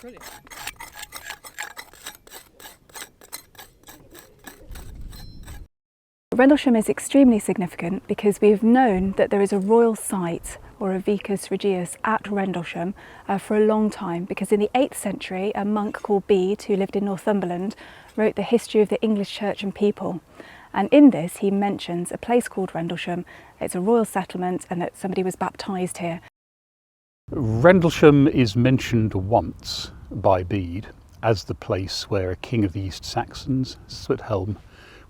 Brilliant. Rendlesham is extremely significant because we've known that there is a royal site or a vicus regius at Rendlesham for a long time, because in the 8th century a monk called Bede, who lived in Northumberland, wrote the history of the English church and people, and in this he mentions a place called Rendlesham. It's a royal settlement and that somebody was baptised here. Rendlesham is mentioned once by Bede as the place where a king of the East Saxons, Swithelm,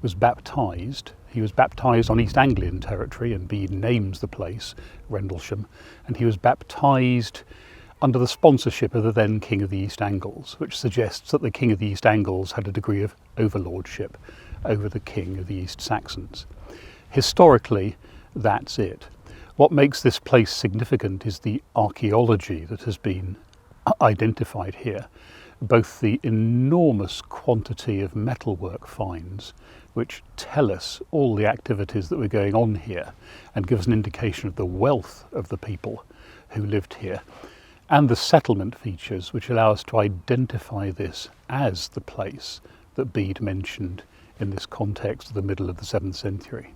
was baptised. He was baptised on East Anglian territory, and Bede names the place Rendlesham, and he was baptised under the sponsorship of the then King of the East Angles, which suggests that the King of the East Angles had a degree of overlordship over the King of the East Saxons. Historically, that's it. What makes this place significant is the archaeology that has been identified here, both the enormous quantity of metalwork finds which tell us all the activities that were going on here and give us an indication of the wealth of the people who lived here, and the settlement features which allow us to identify this as the place that Bede mentioned in this context of the middle of the 7th century.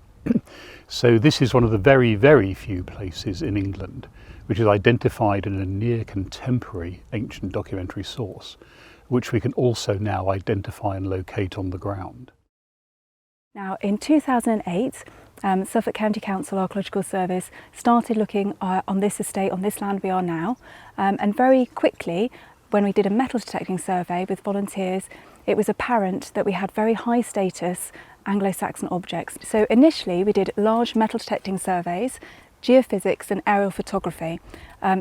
So this is one of the very, very few places in England which is identified in a near contemporary ancient documentary source, which we can also now identify and locate on the ground. Now, in 2008, Suffolk County Council Archaeological Service started looking on this estate, on this land we are now, and very quickly, when we did a metal detecting survey with volunteers, it was apparent that we had very high status Anglo-Saxon objects. So initially we did large metal detecting surveys, geophysics and aerial photography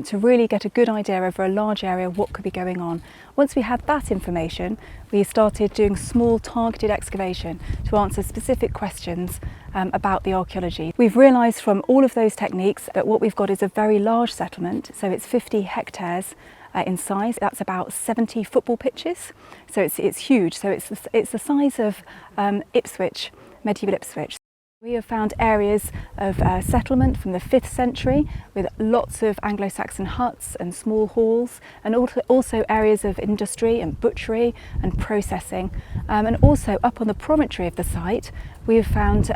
to really get a good idea over a large area what could be going on. Once we had that information, we started doing small targeted excavation to answer specific questions about the archaeology. We've realised from all of those techniques that what we've got is a very large settlement, so it's 50 hectares in size. That's about 70 football pitches, so it's huge. So it's the size of Ipswich, medieval Ipswich. We have found areas of settlement from the 5th century with lots of Anglo-Saxon huts and small halls, and also areas of industry and butchery and processing. And also up on the promontory of the site, we have found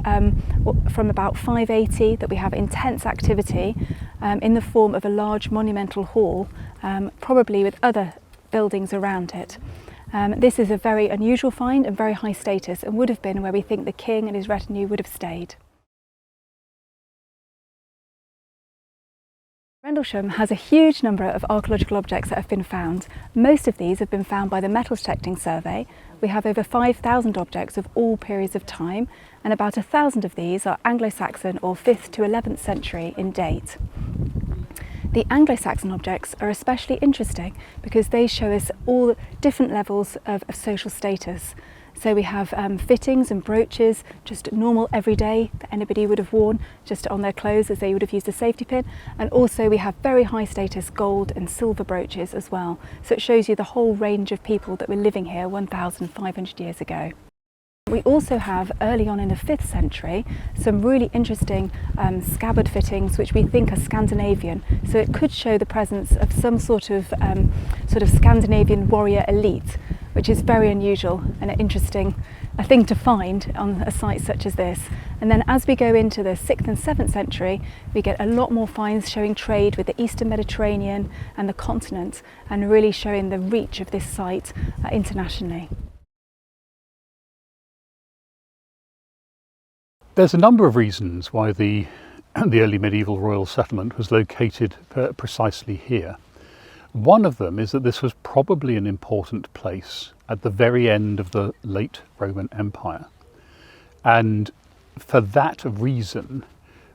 from about 580 that we have intense activity in the form of a large monumental hall, probably with other buildings around it. This is a very unusual find and very high status, and would have been where we think the king and his retinue would have stayed. Rendlesham has a huge number of archaeological objects that have been found. Most of these have been found by the Metal Detecting Survey. We have over 5,000 objects of all periods of time, and about 1,000 of these are Anglo-Saxon or 5th to 11th century in date. The Anglo-Saxon objects are especially interesting because they show us all different levels of social status. So we have fittings and brooches, just normal everyday that anybody would have worn just on their clothes as they would have used a safety pin. And also we have very high status gold and silver brooches as well. So it shows you the whole range of people that were living here 1,500 years ago. We also have, early on in the 5th century, some really interesting scabbard fittings which we think are Scandinavian. So it could show the presence of some sort of Scandinavian warrior elite, which is very unusual and interesting a thing to find on a site such as this. And then as we go into the 6th and 7th century, we get a lot more finds showing trade with the Eastern Mediterranean and the continent, and really showing the reach of this site internationally. There's a number of reasons why the early medieval royal settlement was located precisely here. One of them is that this was probably an important place at the very end of the late Roman Empire, and for that reason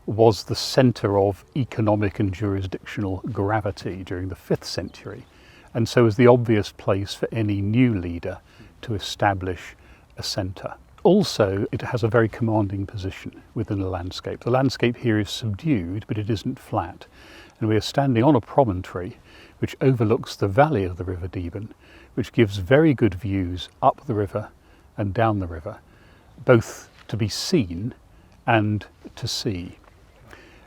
was the centre of economic and jurisdictional gravity during the 5th century, and so was the obvious place for any new leader to establish a centre. Also, it has a very commanding position within the landscape. The landscape here is subdued, but it isn't flat. And we are standing on a promontory which overlooks the valley of the River Deben, which gives very good views up the river and down the river, both to be seen and to see.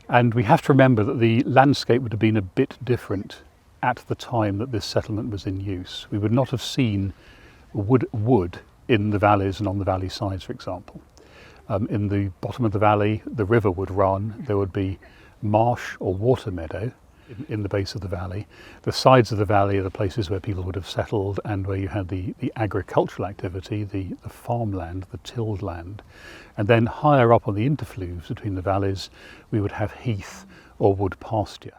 And we have to remember that the landscape would have been a bit different at the time that this settlement was in use. We would not have seen wood in the valleys and on the valley sides, for example. In the bottom of the valley, the river would run. There would be marsh or water meadow in the base of the valley. The sides of the valley are the places where people would have settled and where you had the agricultural activity, the farmland, the tilled land. And then higher up on the interfluves between the valleys, we would have heath or wood pasture.